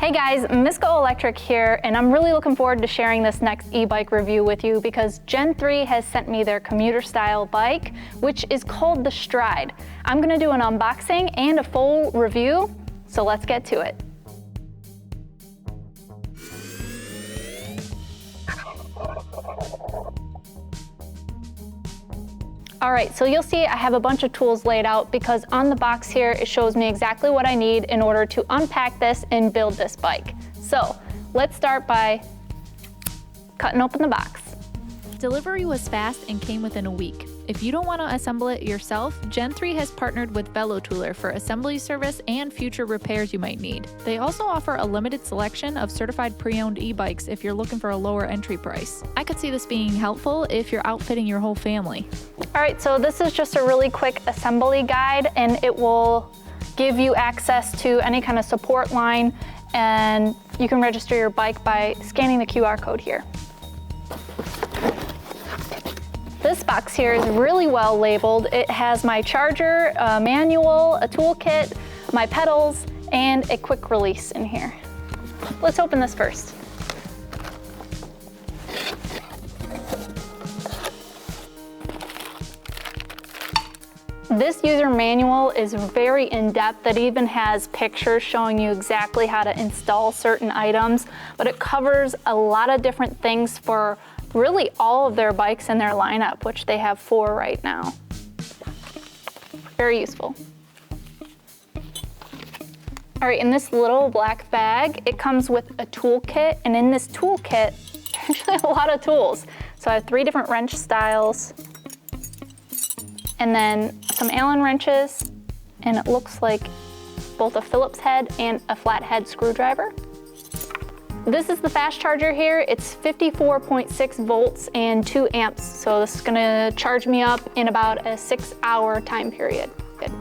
Hey guys, Miss GoElectric here, and I'm really looking forward to sharing this next e-bike review with you because GEN3 has sent me their commuter style bike, which is called the Stride. I'm gonna do an unboxing and a full review, so let's get to it. All right, so you'll see I have a bunch of tools laid out because on the box here, it shows me exactly what I need in order to unpack this and build this bike. So let's start by cutting open the box. Delivery was fast and came within a week. If you don't want to assemble it yourself, GEN3 has partnered with Versatility for assembly service and future repairs you might need. They also offer a limited selection of certified pre-owned e-bikes if you're looking for a lower entry price. I could see this being helpful if you're outfitting your whole family. All right, so this is just a really quick assembly guide, and it will give you access to any kind of support line, and you can register your bike by scanning the QR code here. This box here is really well labeled. It has my charger, a manual, a toolkit, my pedals, and a quick release in here. Let's open this first. This user manual is very in-depth. It even has pictures showing you exactly how to install certain items, but it covers a lot of different things for really all of their bikes in their lineup, which they have 4 right now. Very useful. All right, in this little black bag, it comes with a toolkit, and in this toolkit, actually a lot of tools. So I have 3 different wrench styles, and then some Allen wrenches, and it looks like both a Phillips head and a flathead screwdriver. This is the fast charger here. It's 54.6 volts and 2 amps. So this is gonna charge me up in about a 6-hour time period. Good.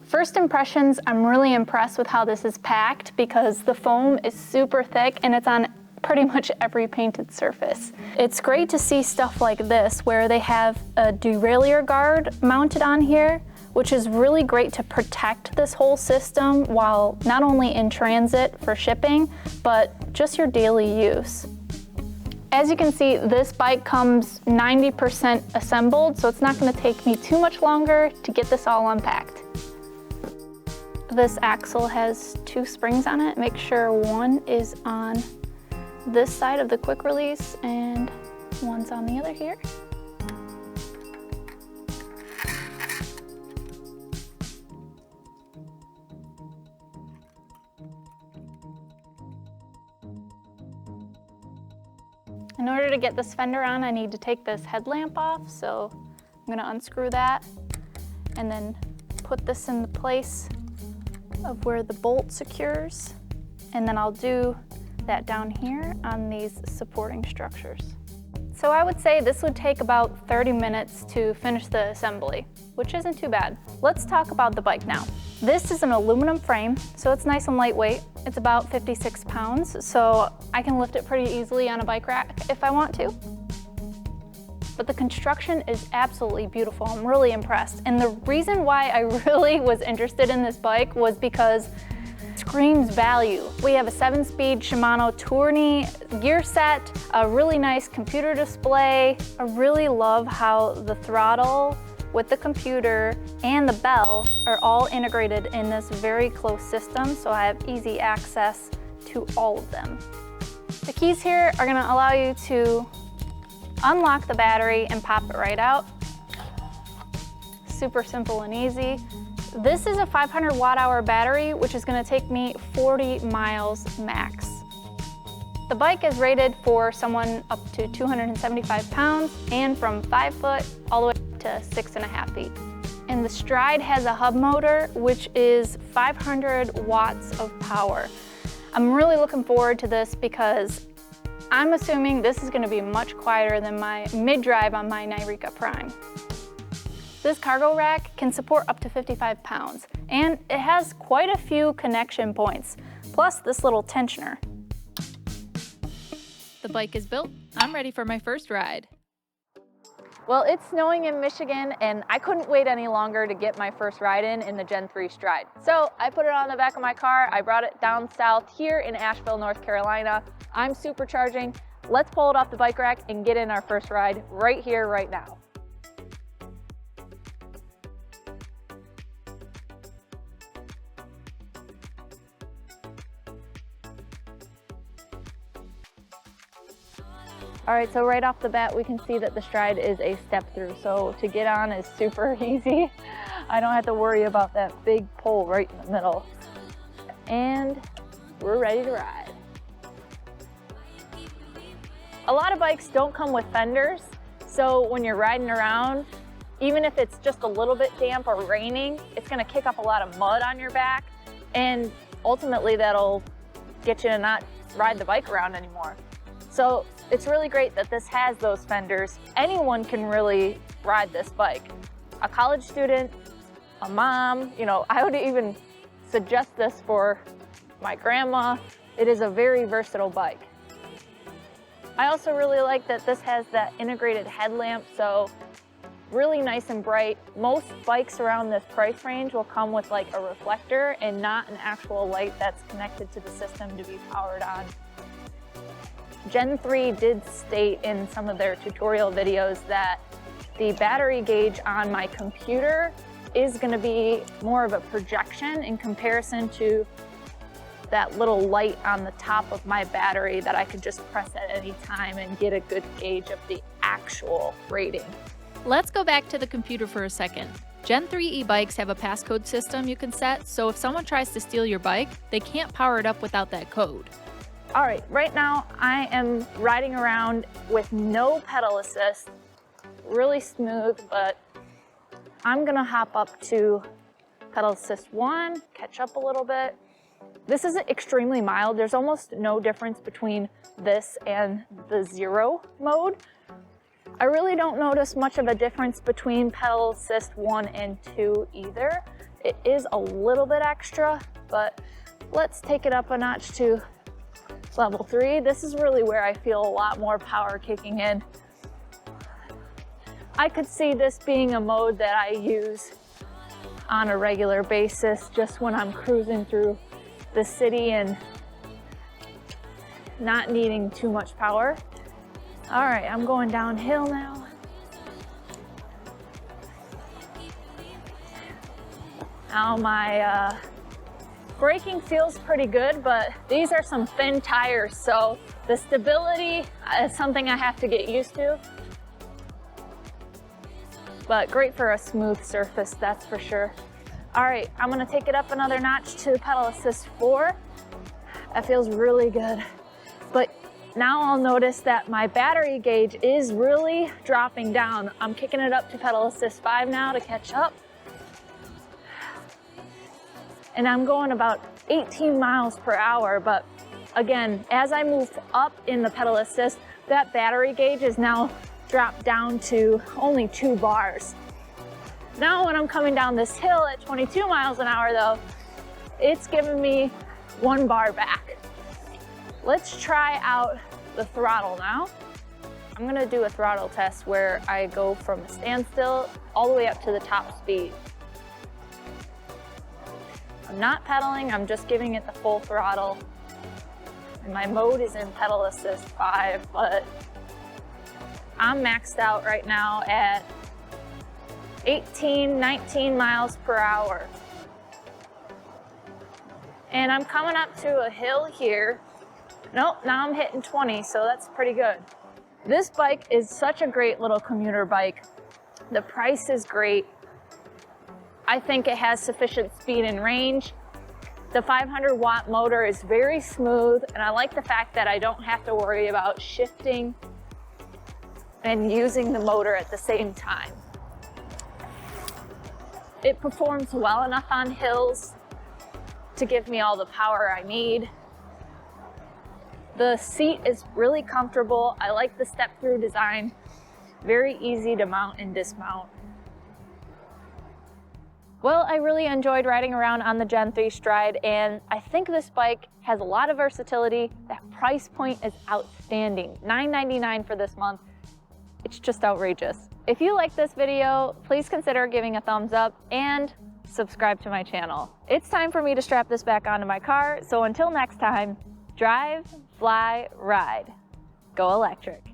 First impressions, I'm really impressed with how this is packed because the foam is super thick and it's on pretty much every painted surface. It's great to see stuff like this where they have a derailleur guard mounted on here, which is really great to protect this whole system while not only in transit for shipping, but just your daily use. As you can see, this bike comes 90% assembled, so it's not gonna take me too much longer to get this all unpacked. This axle has 2 springs on it. Make sure one is on this side of the quick release and one's on the other here. In order to get this fender on, I need to take this headlamp off, so I'm gonna unscrew that and then put this in the place of where the bolt secures, and then I'll do that down here on these supporting structures. So I would say this would take about 30 minutes to finish the assembly, which isn't too bad. Let's talk about the bike now. This is an aluminum frame, so it's nice and lightweight. It's about 56 pounds, so I can lift it pretty easily on a bike rack if I want to. But the construction is absolutely beautiful. I'm really impressed. And the reason why I really was interested in this bike was because it screams value. We have a 7-speed Shimano Tourney gear set, a really nice computer display. I really love how the throttle with the computer and the bell are all integrated in this very close system, so I have easy access to all of them. The keys here are gonna allow you to unlock the battery and pop it right out. Super simple and easy. This is a 500 watt-hour battery, which is gonna take me 40 miles max. The bike is rated for someone up to 275 pounds and from 5 foot all the way to 6.5 feet. And the Stride has a hub motor, which is 500 watts of power. I'm really looking forward to this because I'm assuming this is gonna be much quieter than my mid-drive on my Nyrika Prime. This cargo rack can support up to 55 pounds, and it has quite a few connection points, plus this little tensioner. The bike is built. I'm ready for my first ride. Well, it's snowing in Michigan and I couldn't wait any longer to get my first ride in the Gen 3 Stride. So I put it on the back of my car. I brought it down south here in Asheville, North Carolina. I'm supercharging. Let's pull it off the bike rack and get in our first ride right here, right now. All right, so right off the bat, we can see that the Stride is a step through. So to get on is super easy. I don't have to worry about that big pole right in the middle. And we're ready to ride. A lot of bikes don't come with fenders. So when you're riding around, even if it's just a little bit damp or raining, it's gonna kick up a lot of mud on your back. And ultimately that'll get you to not ride the bike around anymore. So it's really great that this has those fenders. Anyone can really ride this bike. A college student, a mom, you know, I would even suggest this for my grandma. It is a very versatile bike. I also really like that this has that integrated headlamp, so really nice and bright. Most bikes around this price range will come with like a reflector and not an actual light that's connected to the system to be powered on. Gen 3 did state in some of their tutorial videos that the battery gauge on my computer is going to be more of a projection in comparison to that little light on the top of my battery that I could just press at any time and get a good gauge of the actual rating. Let's go back to the computer for a second. Gen 3 e-bikes have a passcode system you can set, so if someone tries to steal your bike, they can't power it up without that code. All right, right now I am riding around with no pedal assist, really smooth, but I'm gonna hop up to pedal assist 1, catch up a little bit. This is extremely mild. There's almost no difference between this and the 0 mode. I really don't notice much of a difference between pedal assist 1 and 2 either. It is a little bit extra, but let's take it up a notch to level 3. This is really where I feel a lot more power kicking in. I could see this being a mode that I use on a regular basis just when I'm cruising through the city and not needing too much power. All right, I'm going downhill now. Now my braking feels pretty good, but these are some thin tires, so the stability is something I have to get used to. But great for a smooth surface, that's for sure. All right, I'm gonna take it up another notch to pedal assist 4. That feels really good. But now I'll notice that my battery gauge is really dropping down. I'm kicking it up to pedal assist 5 now to catch up. And I'm going about 18 miles per hour, but again, as I move up in the pedal assist, that battery gauge is now dropped down to only 2 bars. Now when I'm coming down this hill at 22 miles an hour though, it's giving me 1 bar back. Let's try out the throttle now. I'm gonna do a throttle test where I go from a standstill all the way up to the top speed. I'm not pedaling, I'm just giving it the full throttle. And my mode is in pedal assist 5, but I'm maxed out right now at 18, 19 miles per hour. And I'm coming up to a hill here. Nope, now I'm hitting 20, so that's pretty good. This bike is such a great little commuter bike. The price is great. I think it has sufficient speed and range. The 500-watt motor is very smooth, and I like the fact that I don't have to worry about shifting and using the motor at the same time. It performs well enough on hills to give me all the power I need. The seat is really comfortable. I like the step-through design. Very easy to mount and dismount. Well, I really enjoyed riding around on the Gen 3 Stride, and I think this bike has a lot of versatility. That price point is outstanding. $9.99 for this month. It's just outrageous. If you like this video, please consider giving a thumbs up and subscribe to my channel. It's time for me to strap this back onto my car, so until next time, drive, fly, ride. Go electric.